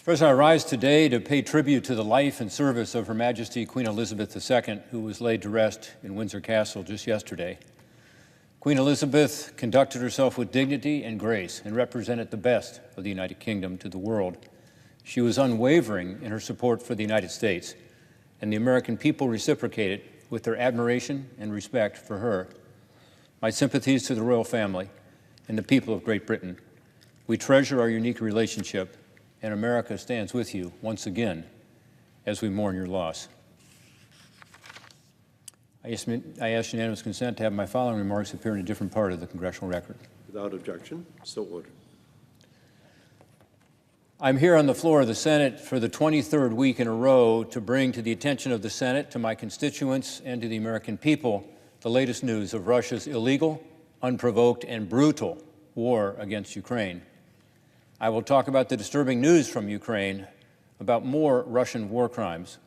President, I rise today to pay tribute to the life and service of Her Majesty Queen Elizabeth II, who was laid to rest in Windsor Castle just yesterday. Queen Elizabeth conducted herself with dignity and grace and represented the best of the United Kingdom to the world. She was unwavering in her support for the United States, and the American people reciprocated with their admiration and respect for her. My sympathies to the royal family and the people of Great Britain. We treasure our unique relationship, and America stands with you once again as we mourn your loss. I ask unanimous consent to have my following remarks appear in a different part of the congressional record. Without objection, so ordered. I'm here on the floor of the Senate for the 23rd week in a row to bring to the attention of the Senate, to my constituents, and to the American people the latest news of Russia's illegal, unprovoked, and brutal war against Ukraine. I will talk about the disturbing news from Ukraine about more Russian war crimes,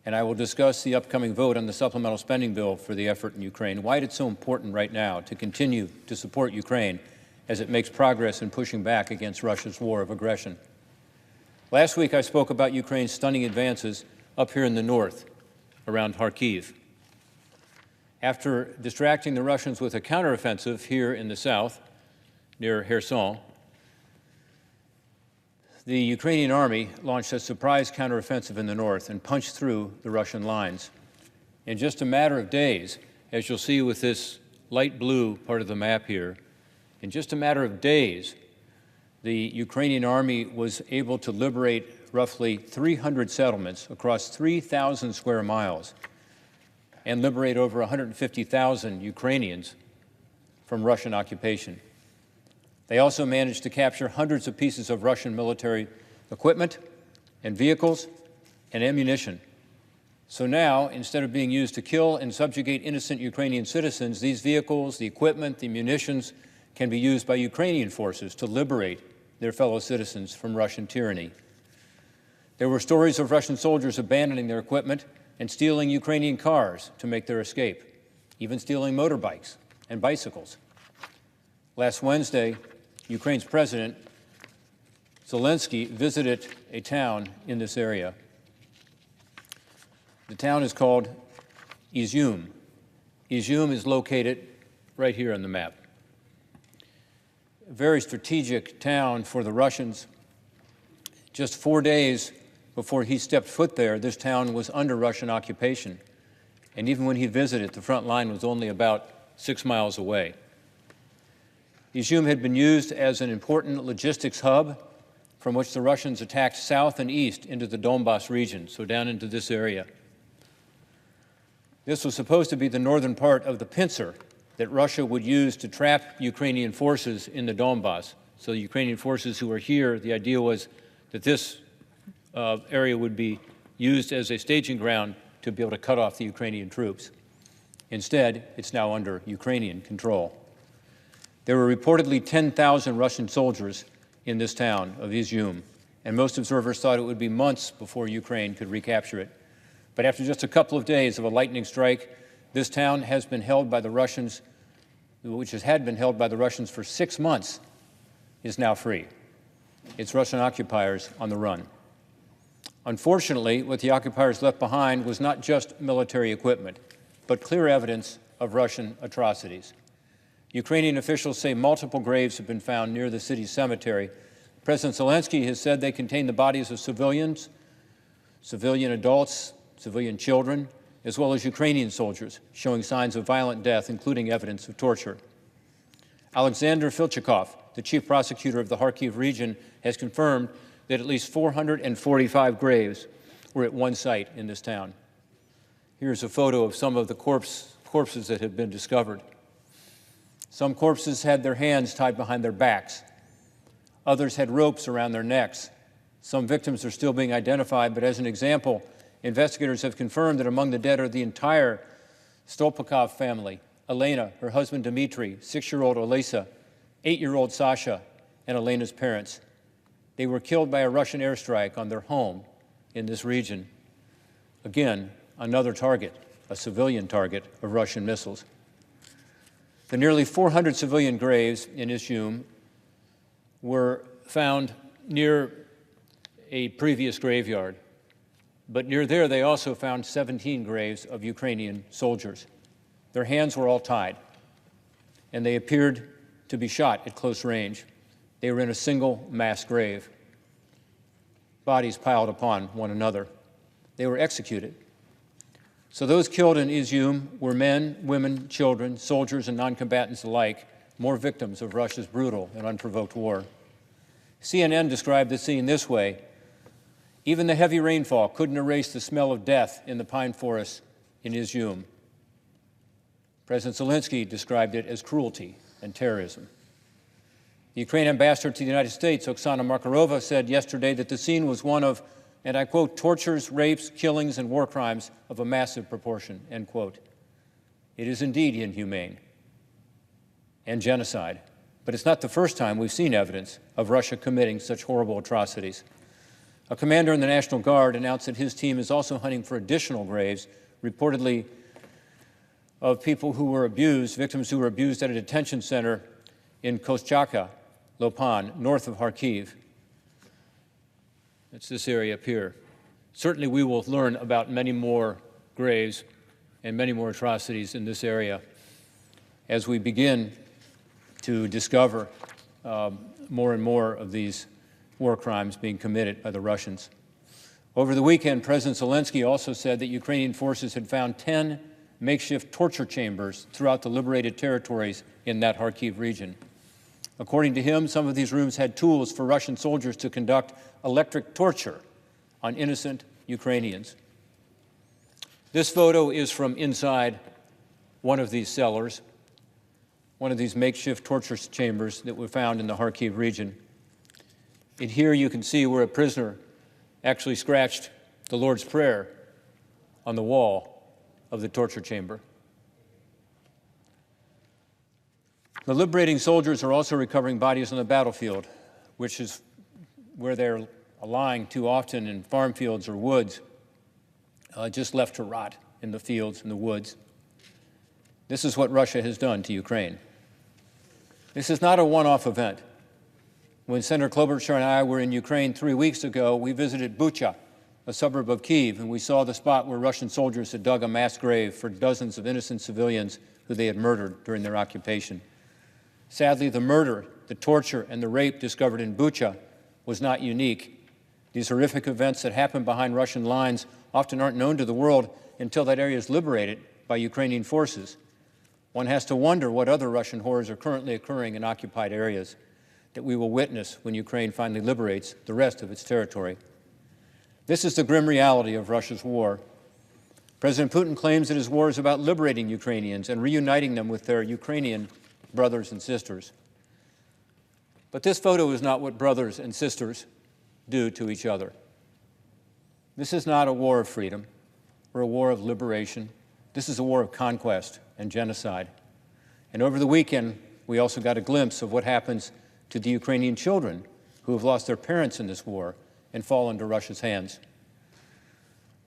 and I will discuss the upcoming vote on the supplemental spending bill for the effort in Ukraine, why it's so important right now to continue to support Ukraine as it makes progress in pushing back against Russia's war of aggression. Last week, I spoke about Ukraine's stunning advances up here in the north, around Kharkiv. After distracting the Russians with a counteroffensive here in the south, near Kherson, the Ukrainian army launched a surprise counteroffensive in the north and punched through the Russian lines. In just a matter of days, as you'll see with this light blue part of the map here, in just a matter of days, the Ukrainian army was able to liberate roughly 300 settlements across 3,000 square miles and liberate over 150,000 Ukrainians from Russian occupation. They also managed to capture hundreds of pieces of Russian military equipment and vehicles and ammunition. So now, instead of being used to kill and subjugate innocent Ukrainian citizens, these vehicles, the equipment, the munitions can be used by Ukrainian forces to liberate their fellow citizens from Russian tyranny. There were stories of Russian soldiers abandoning their equipment and stealing Ukrainian cars to make their escape, even stealing motorbikes and bicycles. Last Wednesday, Ukraine's President Zelensky visited a town in this area. The town is called Izium. Izium is located right here on the map. A very strategic town for the Russians. Just 4 days before he stepped foot there, this town was under Russian occupation. And even when he visited, the front line was only about 6 miles away. Izium had been used as an important logistics hub from which the Russians attacked south and east into the Donbas region, so down into this area. This was supposed to be the northern part of the pincer that Russia would use to trap Ukrainian forces in the Donbas. So the Ukrainian forces who were here, the idea was that this area would be used as a staging ground to be able to cut off the Ukrainian troops. Instead, it's now under Ukrainian control. There were reportedly 10,000 Russian soldiers in this town of Izium, and most observers thought it would be months before Ukraine could recapture it. But after just a couple of days of a lightning strike, this town has been held by the Russians, which had been held by the Russians for 6 months, is now free. It's Russian occupiers on the run. Unfortunately, what the occupiers left behind was not just military equipment, but clear evidence of Russian atrocities. Ukrainian officials say multiple graves have been found near the city's cemetery. President Zelensky has said they contain the bodies of civilians, civilian adults, civilian children, as well as Ukrainian soldiers, showing signs of violent death, including evidence of torture. Alexander Filchikov, the chief prosecutor of the Kharkiv region, has confirmed that at least 445 graves were at one site in this town. Here's a photo of some of the corpses that have been discovered. Some corpses had their hands tied behind their backs. Others had ropes around their necks. Some victims are still being identified, but as an example, investigators have confirmed that among the dead are the entire Stolpakov family, Elena, her husband Dmitry, 6-year-old Olesa, 8-year-old Sasha, and Elena's parents. They were killed by a Russian airstrike on their home in this region. Again, another target, a civilian target of Russian missiles. The nearly 400 civilian graves in Izium were found near a previous graveyard. But near there, they also found 17 graves of Ukrainian soldiers. Their hands were all tied, and they appeared to be shot at close range. They were in a single mass grave, bodies piled upon one another. They were executed. So those killed in Izium were men, women, children, soldiers, and non-combatants alike, more victims of Russia's brutal and unprovoked war. CNN described the scene this way: even the heavy rainfall couldn't erase the smell of death in the pine forests in Izium. President Zelensky described it as cruelty and terrorism. The Ukraine ambassador to the United States, Oksana Markarova, said yesterday that the scene was one of, and I quote, tortures, rapes, killings, and war crimes of a massive proportion, end quote. It is indeed inhumane and genocide, but it's not the first time we've seen evidence of Russia committing such horrible atrocities. A commander in the National Guard announced that his team is also hunting for additional graves, reportedly of people who were abused, victims who were abused at a detention center in Koschaka, Lopan, north of Kharkiv. It's this area up here. Certainly we will learn about many more graves and many more atrocities in this area as we begin to discover more and more of these war crimes being committed by the Russians. Over the weekend, President Zelensky also said that Ukrainian forces had found 10 makeshift torture chambers throughout the liberated territories in that Kharkiv region. According to him, some of these rooms had tools for Russian soldiers to conduct electric torture on innocent Ukrainians. This photo is from inside one of these cellars, one of these makeshift torture chambers that were found in the Kharkiv region. And here you can see where a prisoner actually scratched the Lord's Prayer on the wall of the torture chamber. The liberating soldiers are also recovering bodies on the battlefield, which is where they're lying too often in farm fields or woods, just left to rot in the fields and the woods. This is what Russia has done to Ukraine. This is not a one-off event. When Senator Klobuchar and I were in Ukraine 3 weeks ago, we visited Bucha, a suburb of Kyiv, and we saw the spot where Russian soldiers had dug a mass grave for dozens of innocent civilians who they had murdered during their occupation. Sadly, the murder, the torture, and the rape discovered in Bucha was not unique. These horrific events that happen behind Russian lines often aren't known to the world until that area is liberated by Ukrainian forces. One has to wonder what other Russian horrors are currently occurring in occupied areas that we will witness when Ukraine finally liberates the rest of its territory. This is the grim reality of Russia's war. President Putin claims that his war is about liberating Ukrainians and reuniting them with their Ukrainian brothers and sisters. But this photo is not what brothers and sisters do to each other. This is not a war of freedom or a war of liberation. This is a war of conquest and genocide. And over the weekend, we also got a glimpse of what happens to the Ukrainian children who have lost their parents in this war and fall into Russia's hands.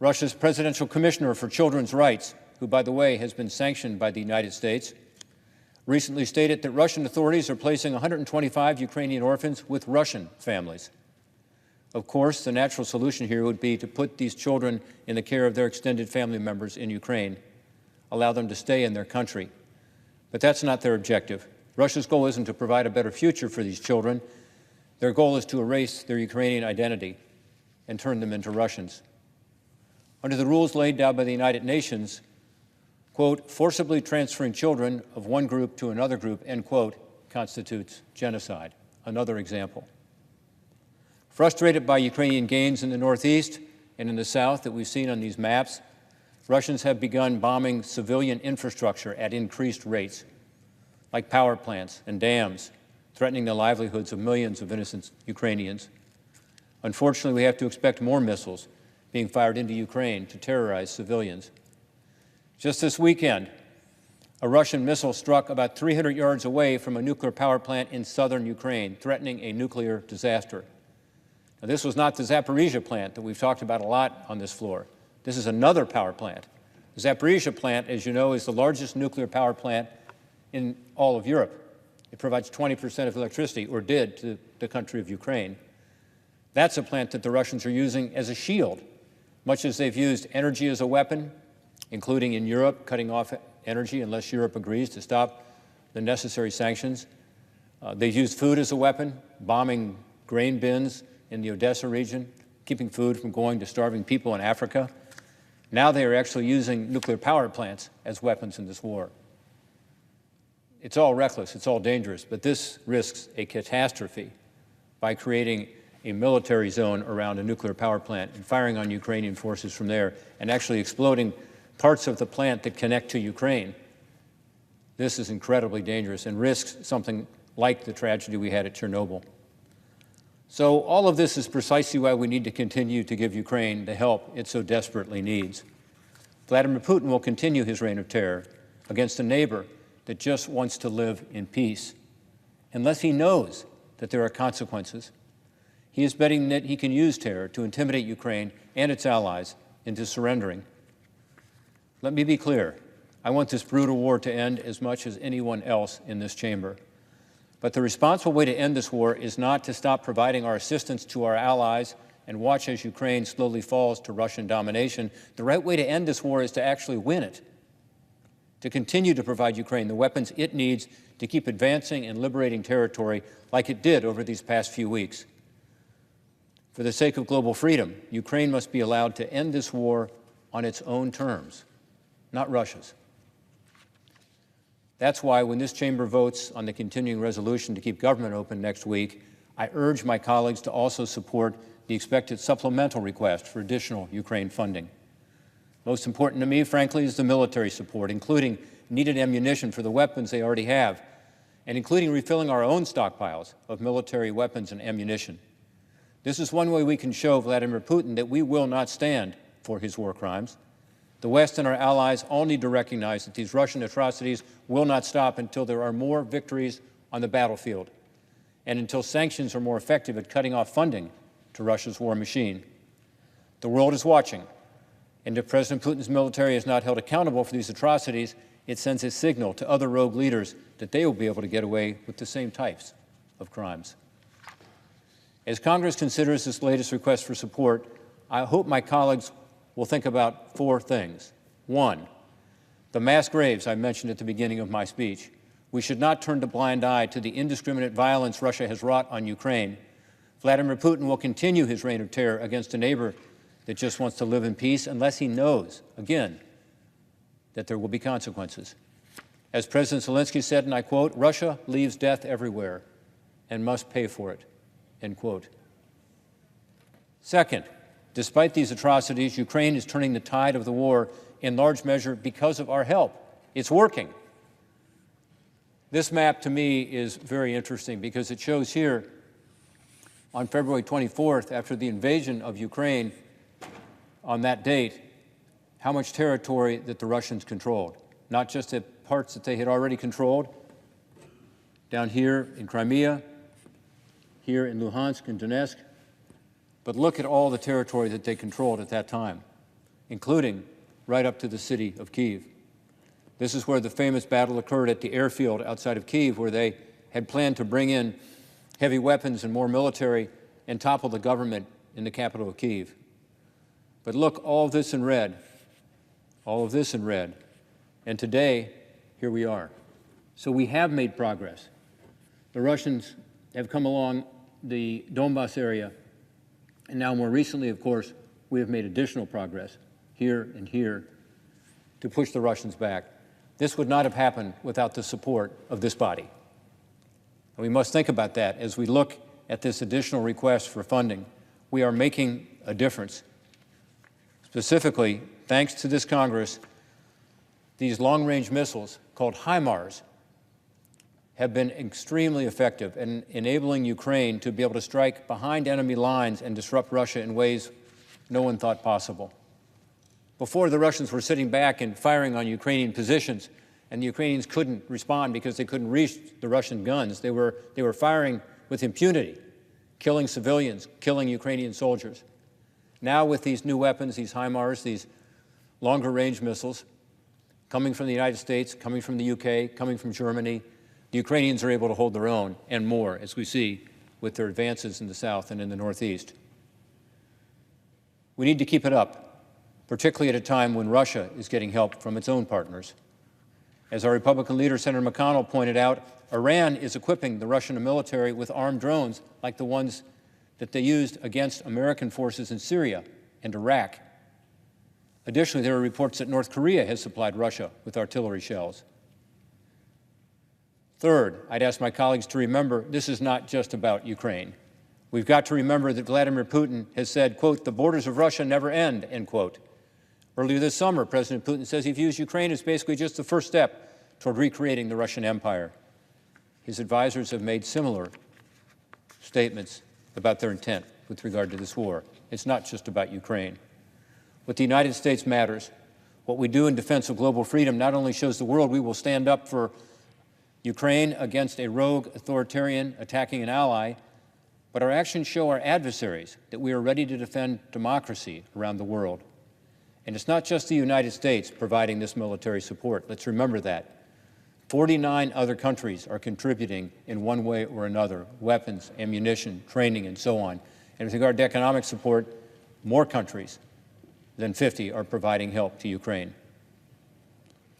Russia's Presidential Commissioner for Children's Rights, who, by the way, has been sanctioned by the United States, recently stated that Russian authorities are placing 125 Ukrainian orphans with Russian families. Of course, the natural solution here would be to put these children in the care of their extended family members in Ukraine, allow them to stay in their country. But that's not their objective. Russia's goal isn't to provide a better future for these children. Their goal is to erase their Ukrainian identity and turn them into Russians. Under the rules laid down by the United Nations, quote, forcibly transferring children of one group to another group, end quote, constitutes genocide. Another example. Frustrated by Ukrainian gains in the northeast and in the south that we've seen on these maps, Russians have begun bombing civilian infrastructure at increased rates, like power plants and dams, threatening the livelihoods of millions of innocent Ukrainians. Unfortunately, we have to expect more missiles being fired into Ukraine to terrorize civilians. Just this weekend, a Russian missile struck about 300 yards away from a nuclear power plant in southern Ukraine, threatening a nuclear disaster. Now, this was not the Zaporizhia plant that we've talked about a lot on this floor. This is another power plant. The Zaporizhia plant, as you know, is the largest nuclear power plant in all of Europe. It provides 20% of electricity, or did, to the country of Ukraine. That's a plant that the Russians are using as a shield, much as they've used energy as a weapon, including in Europe, cutting off energy unless Europe agrees to stop the necessary sanctions. They've used food as a weapon, bombing grain bins in the Odessa region, keeping food from going to starving people in Africa. Now they are actually using nuclear power plants as weapons in this war. It's all reckless, it's all dangerous, but this risks a catastrophe by creating a military zone around a nuclear power plant and firing on Ukrainian forces from there and actually exploding parts of the plant that connect to Ukraine. This is incredibly dangerous and risks something like the tragedy we had at Chernobyl. So all of this is precisely why we need to continue to give Ukraine the help it so desperately needs. Vladimir Putin will continue his reign of terror against a neighbor that just wants to live in peace. Unless he knows that there are consequences, he is betting that he can use terror to intimidate Ukraine and its allies into surrendering. Let me be clear. I want this brutal war to end as much as anyone else in this chamber. But the responsible way to end this war is not to stop providing our assistance to our allies and watch as Ukraine slowly falls to Russian domination. The right way to end this war is to actually win it, to continue to provide Ukraine the weapons it needs to keep advancing and liberating territory like it did over these past few weeks. For the sake of global freedom, Ukraine must be allowed to end this war on its own terms, not Russia's. That's why when this chamber votes on the continuing resolution to keep government open next week, I urge my colleagues to also support the expected supplemental request for additional Ukraine funding. Most important to me, frankly, is the military support, including needed ammunition for the weapons they already have, and including refilling our own stockpiles of military weapons and ammunition. This is one way we can show Vladimir Putin that we will not stand for his war crimes. The West and our allies all need to recognize that these Russian atrocities will not stop until there are more victories on the battlefield and until sanctions are more effective at cutting off funding to Russia's war machine. The world is watching, and if President Putin's military is not held accountable for these atrocities, it sends a signal to other rogue leaders that they will be able to get away with the same types of crimes. As Congress considers this latest request for support, I hope my colleagues will think about four things. One, the mass graves I mentioned at the beginning of my speech. We should not turn a blind eye to the indiscriminate violence Russia has wrought on Ukraine. Vladimir Putin will continue his reign of terror against a neighbor that just wants to live in peace unless he knows, again, that there will be consequences. As President Zelensky said, and I quote, "Russia leaves death everywhere and must pay for it," end quote. Second, despite these atrocities, Ukraine is turning the tide of the war in large measure because of our help. It's working. This map, to me, is very interesting because it shows here on February 24th, after the invasion of Ukraine, on that date, how much territory that the Russians controlled. Not just the parts that they had already controlled, down here in Crimea, here in Luhansk and Donetsk, but look at all the territory that they controlled at that time, including right up to the city of Kyiv. This is where the famous battle occurred at the airfield outside of Kyiv, where they had planned to bring in heavy weapons and more military and topple the government in the capital of Kyiv. But look, all of this in red, all of this in red. And today, here we are. So we have made progress. The Russians have come along the Donbas area, and now more recently, of course, we have made additional progress here and here to push the Russians back. This would not have happened without the support of this body. And we must think about that as we look at this additional request for funding. We are making a difference. Specifically, thanks to this Congress, these long-range missiles called HIMARS have been extremely effective in enabling Ukraine to be able to strike behind enemy lines and disrupt Russia in ways no one thought possible. Before, the Russians were sitting back and firing on Ukrainian positions, and the Ukrainians couldn't respond because they couldn't reach the Russian guns. They were firing with impunity, killing civilians, killing Ukrainian soldiers. Now with these new weapons, these HIMARS, these longer-range missiles, coming from the United States, coming from the UK, coming from Germany, the Ukrainians are able to hold their own and more, as we see with their advances in the South and in the Northeast. We need to keep it up, particularly at a time when Russia is getting help from its own partners. As our Republican leader, Senator McConnell, pointed out, Iran is equipping the Russian military with armed drones like the ones that they used against American forces in Syria and Iraq. Additionally, there are reports that North Korea has supplied Russia with artillery shells. Third, I'd ask my colleagues to remember this is not just about Ukraine. We've got to remember that Vladimir Putin has said, quote, "the borders of Russia never end," end quote. Earlier this summer, President Putin says he views Ukraine as basically just the first step toward recreating the Russian Empire. His advisors have made similar statements about their intent with regard to this war. It's not just about Ukraine. What the United States matters. What we do in defense of global freedom not only shows the world we will stand up for Ukraine against a rogue authoritarian attacking an ally, but our actions show our adversaries that we are ready to defend democracy around the world. And it's not just the United States providing this military support. Let's remember that. 49 other countries are contributing in one way or another, weapons, ammunition, training, and so on. And with regard to economic support, more countries than 50 are providing help to Ukraine.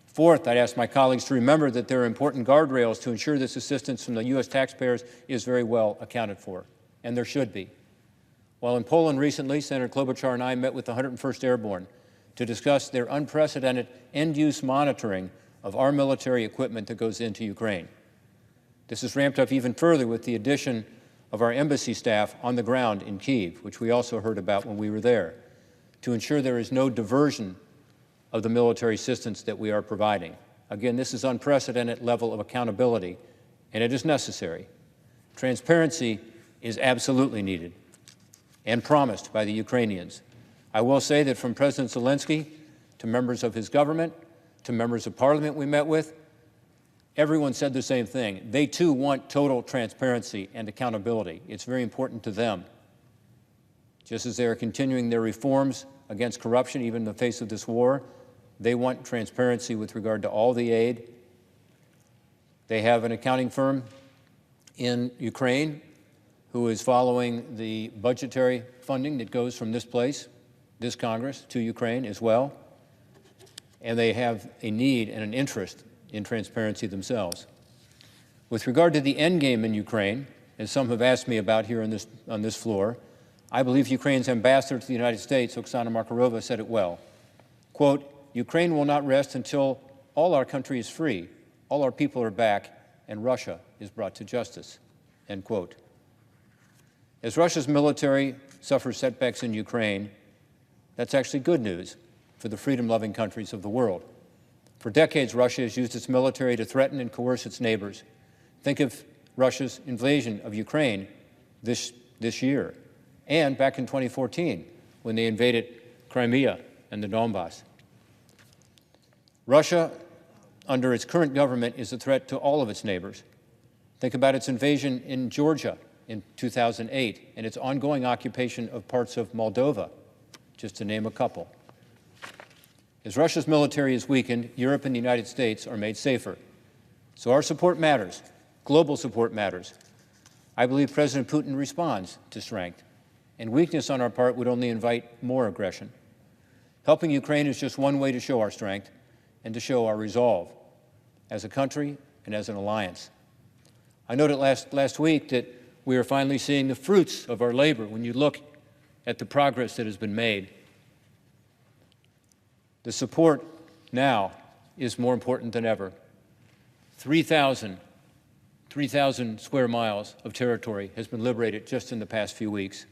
Fourth, I'd ask my colleagues to remember that there are important guardrails to ensure this assistance from the U.S. taxpayers is very well accounted for, and there should be. While in Poland recently, Senator Klobuchar and I met with the 101st Airborne to discuss their unprecedented end-use monitoring of our military equipment that goes into Ukraine. This is ramped up even further with the addition of our embassy staff on the ground in Kyiv, which we also heard about when we were there, to ensure there is no diversion of the military assistance that we are providing. Again, this is unprecedented level of accountability, and it is necessary. Transparency is absolutely needed and promised by the Ukrainians. I will say that from President Zelensky to members of his government, to members of parliament we met with, everyone said the same thing. They too want total transparency and accountability. It's very important to them. Just as they are continuing their reforms against corruption, even in the face of this war, they want transparency with regard to all the aid. They have an accounting firm in Ukraine who is following the budgetary funding that goes from this place, this Congress, to Ukraine as well. And they have a need and an interest in transparency themselves. With regard to the end game in Ukraine, as some have asked me about here on this floor, I believe Ukraine's ambassador to the United States, Oksana Markarova, said it well. Quote, "Ukraine will not rest until all our country is free, all our people are back, and Russia is brought to justice," end quote. As Russia's military suffers setbacks in Ukraine, that's actually good news for the freedom-loving countries of the world. For decades, Russia has used its military to threaten and coerce its neighbors. Think of Russia's invasion of Ukraine this year, and back in 2014, when they invaded Crimea and the Donbass. Russia, under its current government, is a threat to all of its neighbors. Think about its invasion in Georgia in 2008 and its ongoing occupation of parts of Moldova, just to name a couple. As Russia's military is weakened, Europe and the United States are made safer. So our support matters. Global support matters. I believe President Putin responds to strength, and weakness on our part would only invite more aggression. Helping Ukraine is just one way to show our strength and to show our resolve as a country and as an alliance. I noted last week that we are finally seeing the fruits of our labor when you look at the progress that has been made. The support now is more important than ever. 3,000 square miles of territory has been liberated just in the past few weeks.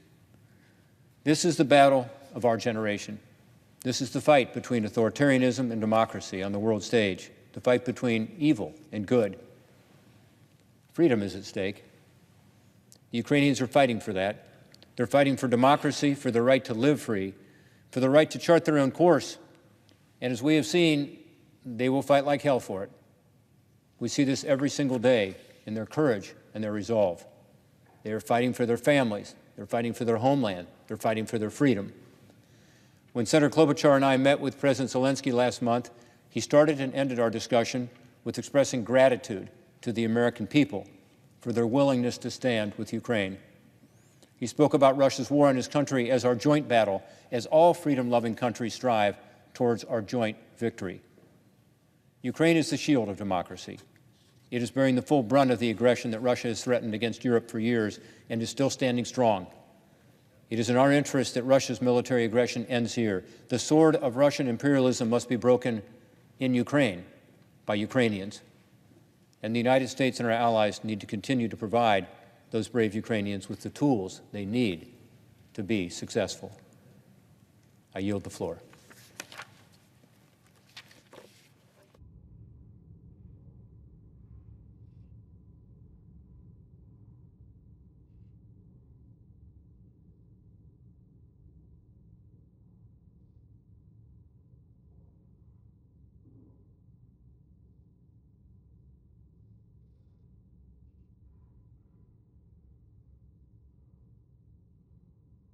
This is the battle of our generation. This is the fight between authoritarianism and democracy on the world stage, the fight between evil and good. Freedom is at stake. The Ukrainians are fighting for that. They're fighting for democracy, for the right to live free, for the right to chart their own course. And as we have seen, they will fight like hell for it. We see this every single day in their courage and their resolve. They are fighting for their families. They're fighting for their homeland. They're fighting for their freedom. When Senator Klobuchar and I met with President Zelensky last month, he started and ended our discussion with expressing gratitude to the American people for their willingness to stand with Ukraine. He spoke about Russia's war on his country as our joint battle, as all freedom-loving countries strive towards our joint victory. Ukraine is the shield of democracy. It is bearing the full brunt of the aggression that Russia has threatened against Europe for years and is still standing strong. It is in our interest that Russia's military aggression ends here. The sword of Russian imperialism must be broken in Ukraine by Ukrainians. And the United States and our allies need to continue to provide those brave Ukrainians with the tools they need to be successful. I yield the floor.